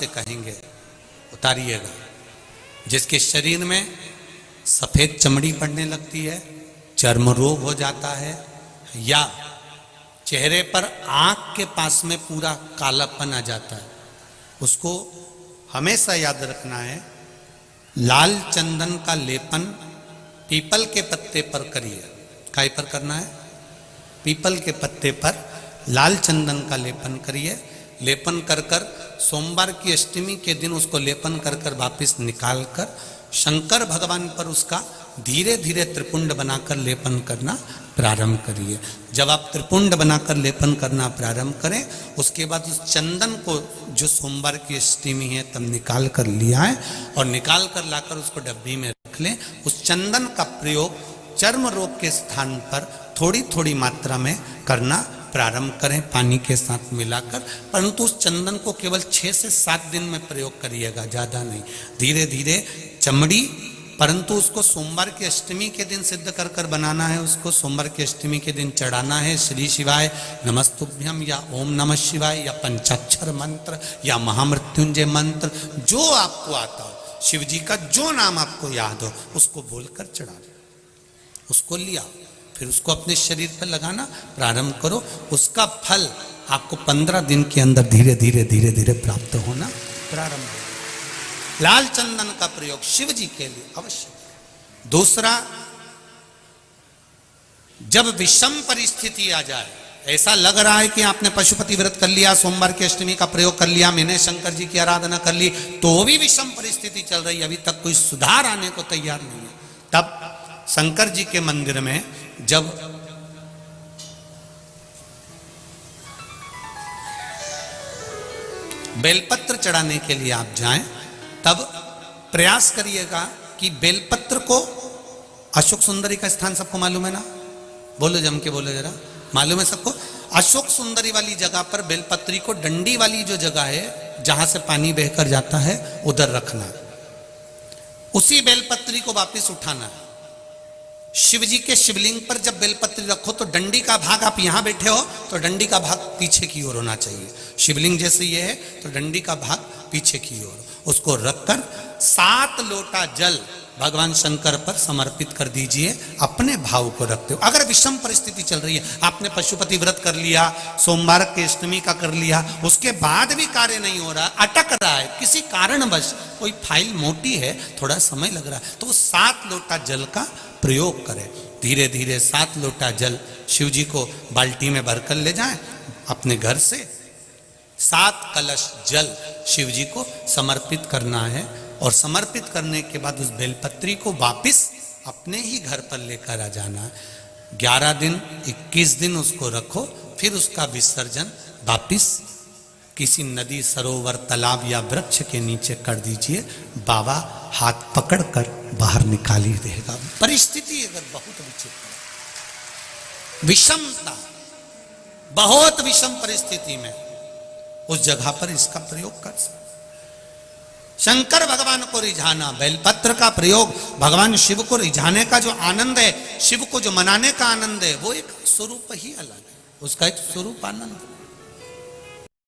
से कहेंगे उतारिएगा। जिसके शरीर में सफेद चमड़ी पड़ने लगती है, चर्म रोग हो जाता है, या चेहरे पर आंख के पास में पूरा कालापन आ जाता है, उसको हमेशा याद रखना है लाल चंदन का लेपन पीपल के पत्ते पर करिए। काय पर करना है? पीपल के पत्ते पर लाल चंदन का लेपन करिए। लेपन कर कर सोमवार की अष्टमी के दिन उसको लेपन कर कर वापिस निकाल कर शंकर भगवान पर उसका धीरे धीरे त्रिपुंड बनाकर लेपन करना प्रारंभ करिए। जब आप त्रिपुंड बनाकर लेपन करना प्रारंभ करें, उसके बाद उस चंदन को जो सोमवार की अष्टमी है तब निकाल कर लिया है और निकाल कर लाकर उसको डब्बी में रख लें। उस चंदन का प्रयोग चर्म रोग के स्थान पर थोड़ी थोड़ी मात्रा में करना प्रारंभ करें पानी के साथ मिलाकर, परंतु उस चंदन को केवल 6 से 7 दिन में प्रयोग करिएगा, ज़्यादा नहीं। धीरे धीरे चमड़ी, परंतु उसको सोमवार की अष्टमी के दिन सिद्ध कर कर बनाना है। उसको सोमवार की अष्टमी के दिन चढ़ाना है श्री शिवाय नमस्तुभ्यम या ओम नमः शिवाय या पंचाक्षर मंत्र या महामृत्युंजय मंत्र, जो आपको आता हो, शिव जी का जो नाम आपको याद हो उसको बोलकर चढ़ा दो। उसको लिया, फिर उसको अपने शरीर पर लगाना प्रारंभ करो। उसका फल आपको 15 दिन के अंदर धीरे धीरे धीरे धीरे प्राप्त होना प्रारंभ हो। लाल चंदन का प्रयोग शिव जी के लिए अवश्य। दूसरा, जब विषम परिस्थिति आ जाए, ऐसा लग रहा है कि आपने पशुपति व्रत कर लिया, सोमवार की अष्टमी का प्रयोग कर लिया, मैंने शंकर जी की आराधना कर ली, तो भी विषम परिस्थिति चल रही है, अभी तक कोई सुधार आने को तैयार नहीं है, तब शंकर जी के मंदिर में जब बेलपत्र चढ़ाने के लिए आप जाएं, तब प्रयास करिएगा कि बेलपत्र को, अशोक सुंदरी का स्थान सबको मालूम है ना? बोलो, जम के बोलो जरा, मालूम है सबको? अशोक सुंदरी वाली जगह पर बेलपत्री को, डंडी वाली जो जगह है जहां से पानी बहकर जाता है, उधर रखना। उसी बेलपत्री को वापस उठाना है। शिव जी के शिवलिंग पर जब बेलपत्री रखो तो डंडी का भाग, आप यहां बैठे हो तो डंडी का भाग पीछे की ओर होना चाहिए। शिवलिंग जैसे ये है तो डंडी का भाग पीछे की ओर, उसको रखकर 7 लोटा जल भगवान शंकर पर समर्पित कर दीजिए, अपने भाव को रखते हो। अगर विषम परिस्थिति चल रही है, आपने पशुपति व्रत कर लिया, सोमवार के अष्टमी का कर लिया, उसके बाद भी कार्य नहीं हो रहा, अटक रहा है, किसी कारणवश कोई फाइल मोटी है, थोड़ा समय लग रहा है, तो 7 लोटा जल का प्रयोग करें। धीरे धीरे 7 लोटा जल शिव जी को बाल्टी में भरकर ले जाएं अपने घर से। 7 कलश जल शिव जी को समर्पित करना है और समर्पित करने के बाद उस बेलपत्री को वापिस अपने ही घर पर लेकर आ जाना। 11 दिन 21 दिन उसको रखो, फिर उसका विसर्जन वापिस किसी नदी, सरोवर, तालाब या वृक्ष के नीचे कर दीजिए। बाबा हाथ पकड़कर बाहर निकाल ही देगा। परिस्थिति अगर बहुत विचित्र, विषमता, बहुत विषम परिस्थिति में उस जगह पर इसका प्रयोग कर सकते। शंकर भगवान को रिझाना, बेलपत्र का प्रयोग भगवान शिव को रिझाने का जो आनंद है, शिव को जो मनाने का आनंद है, वो एक स्वरूप ही अलग है, उसका एक स्वरूप आनंद।